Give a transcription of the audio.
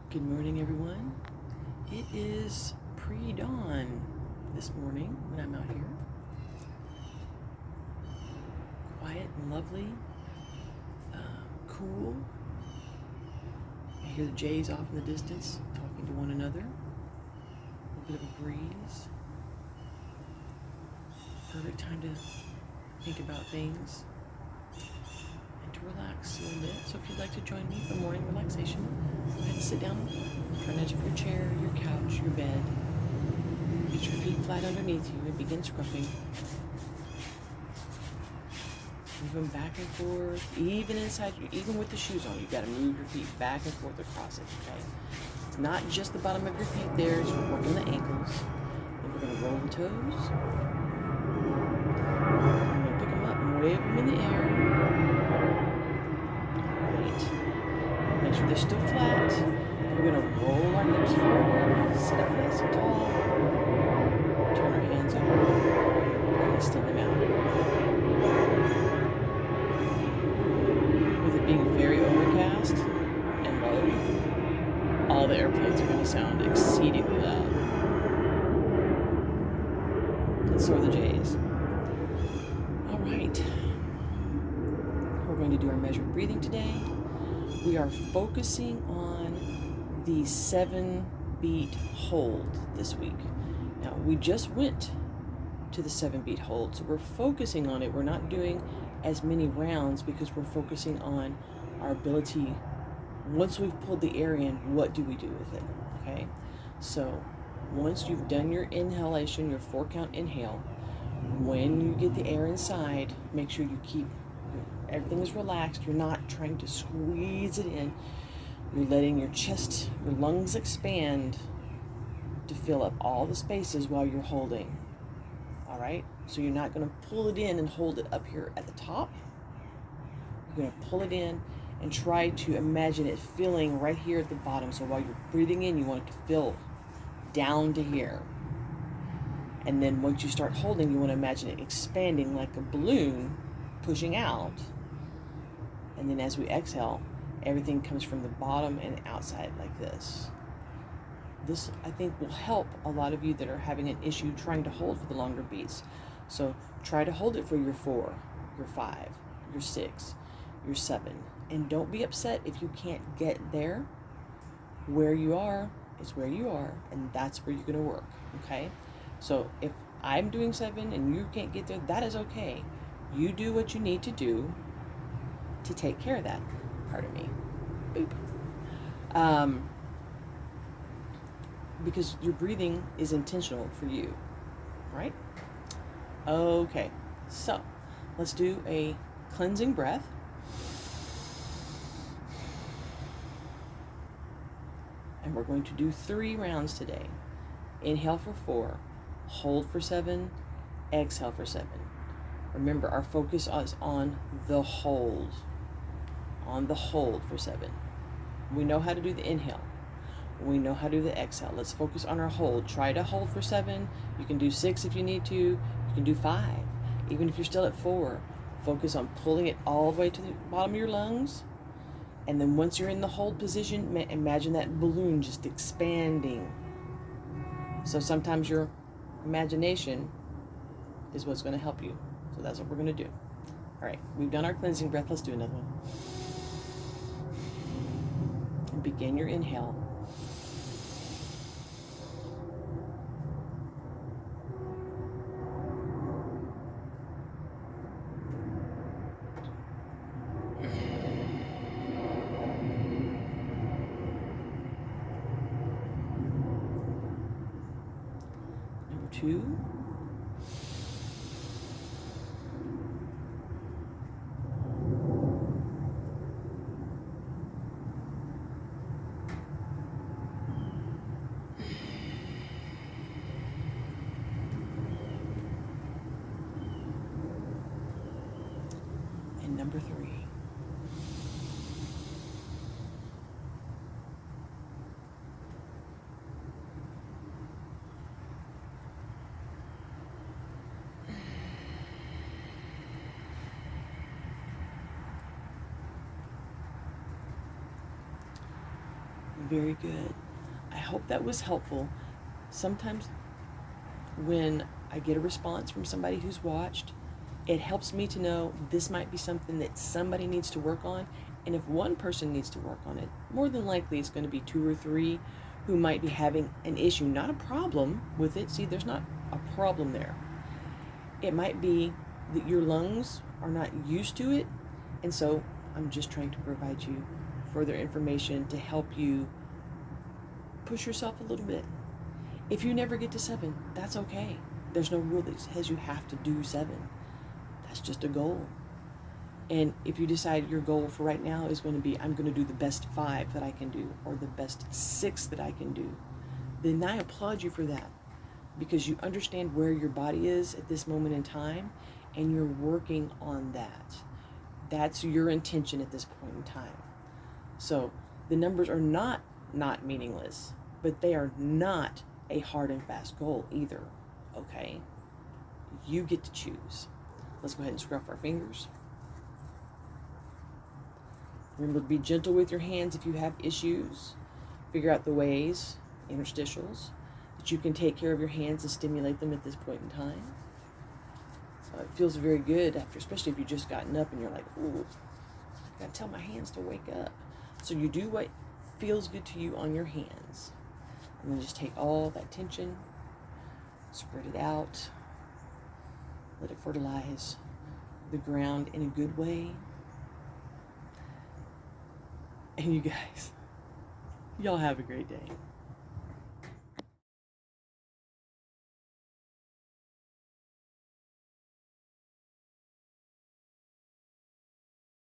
Good morning, everyone. It is pre-dawn this morning when I'm out here. Quiet and lovely, cool. I hear the jays off in the distance talking to one another. A little bit of a breeze. Perfect time to think about things and to relax a little bit. So if you'd like to join me for morning relaxation, go ahead and sit down on the front edge of your chair, your couch, your bed. Get your feet flat underneath you and begin scruffing. Move them back and forth, even with the shoes on. You've got to move your feet back and forth across it, okay? It's not just the bottom of your feet there, so we're working the ankles. And we're going to roll the toes. I'm going to pick them up and wave them in the air. Great. Make sure they're still flat. We're going to roll our hips forward, sit up nice and tall, turn our hands over, and extend them out. With it being very overcast and low, all the airplanes are going to sound exceedingly loud. And so are the jays. All right. We're going to do our measured breathing today. We are focusing on the 7-beat hold this week. Now, we just went to the 7-beat hold, so we're focusing on it. We're not doing as many rounds because we're focusing on our ability. Once we've pulled the air in, what do we do with it? Okay, so once you've done your inhalation, your 4-count inhale, when you get the air inside, make sure you keep everything is relaxed. You're not trying to squeeze it in. You're letting your chest, your lungs expand to fill up all the spaces while you're holding. All right, so you're not going to pull it in and hold it up here at the top. You're going to pull it in and try to imagine it filling right here at the bottom. So while you're breathing in, you want it to fill down to here. And then once you start holding, you want to imagine it expanding like a balloon, pushing out. And then as we exhale, everything comes from the bottom and outside like this. This, I think, will help a lot of you that are having an issue trying to hold for the longer beats. So try to hold it for your 4, your 5, your 6, your 7. And don't be upset if you can't get there. Where you are is where you are, and that's where you're going to work, okay? So if I'm doing 7 and you can't get there, that is okay. You do what you need to do to take care of that part of me. Boop. Because your breathing is intentional for you, right? Okay, so let's do a cleansing breath. And we're going to do 3 rounds today. Inhale for 4, hold for 7, exhale for 7. Remember, our focus is on the hold. On the hold for 7. We know how to do the inhale. We know how to do the exhale. Let's focus on our hold. Try to hold for 7. You can do 6 if you need to. You can do 5. Even if you're still at 4, focus on pulling it all the way to the bottom of your lungs. And then once you're in the hold position, imagine that balloon just expanding. So sometimes your imagination is what's going to help you. So that's what we're going to do. All right, we've done our cleansing breath. Let's do another one. And begin your inhale. Number 2. And number 3. Very good. I hope that was helpful. Sometimes when I get a response from somebody who's watched, it helps me to know this might be something that somebody needs to work on. And if one person needs to work on it, more than likely it's going to be 2 or 3 who might be having an issue, not a problem with it. See, there's not a problem there. It might be that your lungs are not used to it. And so I'm just trying to provide you further information to help you push yourself a little bit. If you never get to 7, that's okay. There's no rule that says you have to do 7. That's just a goal. And if you decide your goal for right now is going to be, I'm going to do the best 5 that I can do, or the best 6 that I can do, then I applaud you for that, because you understand where your body is at this moment in time, and you're working on that. That's your intention at this point in time. So the numbers are not meaningless, but they are not a hard and fast goal either, okay? You get to choose. Let's go ahead and scruff our fingers. Remember to be gentle with your hands if you have issues. Figure out the ways, interstitials, that you can take care of your hands and stimulate them at this point in time. It feels very good after, especially if you've just gotten up and you're like, ooh, I gotta tell my hands to wake up. So you do what feels good to you on your hands. And then just take all that tension, spread it out, let it fertilize the ground in a good way. And you guys, y'all have a great day.